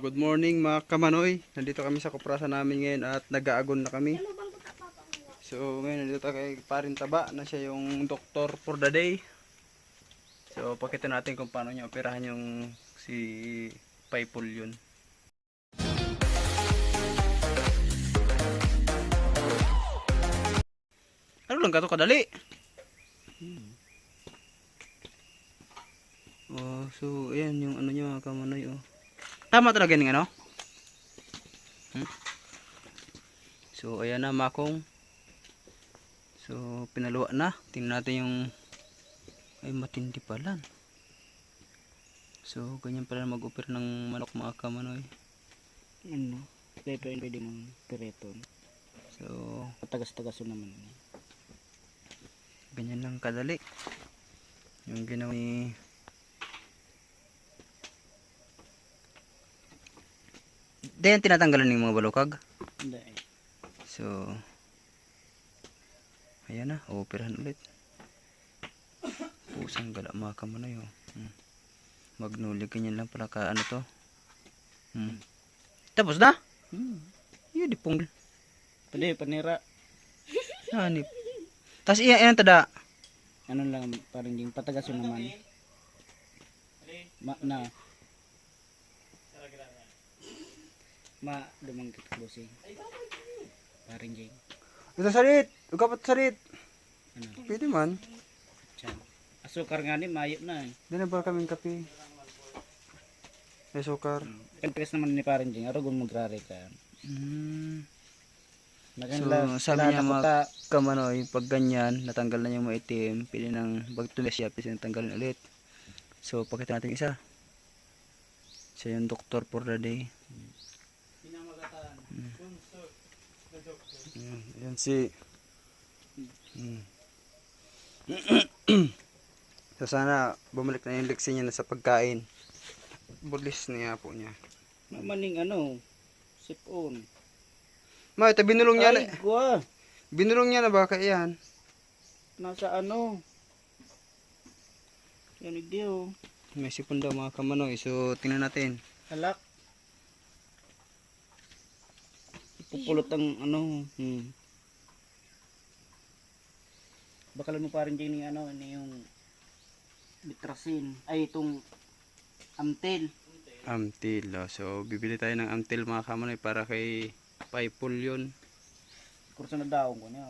good morning mga kamanoy. Nandito kami sa kuprasan namin ngayon at nag-aagon na kami. So ngayon nandito tayo kay Paring Taba na siya yung doctor for the day. So pakita natin kung paano niya operahan yung si Paipul yun. Ano lang gato kadali? Oh, so ayan yung ano niya mga kamanoy oh. Tama talaga yung ano? So ayan na makong. So pinaluwa na. Tingnan natin yung ay matindi pala. So ganyan pala mag-opera ng manok mga kamanoy. Ano? Pwede mong pireton. So Tagas-tagaso naman. ganyan lang kadali. Yung ginawa ni Diyan tinatanggalan ng mga balukag. Hindi. So ayan na, operahan ulit. Pusang gala mga kamanoy oh. Magnulig ganyan lang pala ka ano to. Tapos na? Yun di pong Pwede, panira. hanip. Tapos iyan tada. Ano lang, parang yung patagaso naman. Dumanggit ko si parang yung Ito sarit, ugapat sarit. ano, Pwede man. tiyan. Asukar nga ni, mayo na eh. Di na ba kaming kape? May sukar. Pagkakas naman ni parang yung araw kung magrari ka. So sabi niya mga kamanoy, pag ganyan, natanggal na yung maitim, pili ng bagtulis siya, pili natanggalin ulit. So pakita natin isa. Siya yung doctor for the day. Yan si So sana bumalik na yung leksi niya na sa pagkain. Bulis niya po niya. Maning ano, sipon. Ma, ito binulong niya na. Ay, gwa. Binulong niya na baka yan. Nasa ano. Yan video. May sipon daw mga kamanoy. So tingnan natin. Halak. Ipupulot ang ano. Bakalan mo pa rin dyan yung ano, yung bitrasin. Ay, itong amtel. Amtil. So bibili tayo ng amtil mga kamanoy para kay Paipul yun. Kurso na daong ko niya.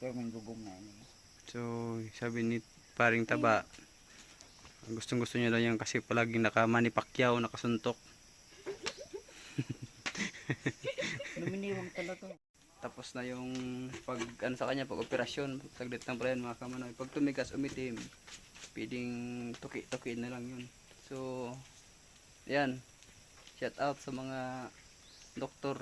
Pero may gugong na yun. So sabi ni Paring Taba, gustong gusto niya daw yan kasi palaging nakamanipakyaw, nakasuntok. Luminiwang talaga. Tapos na yung pag ano sa kanya, pag operasyon, saglit lang pala yan mga kamanoy. Pag tumigas, umitim, pwedeng tuki-tuki na lang yun. So yan, shout out sa mga doktor.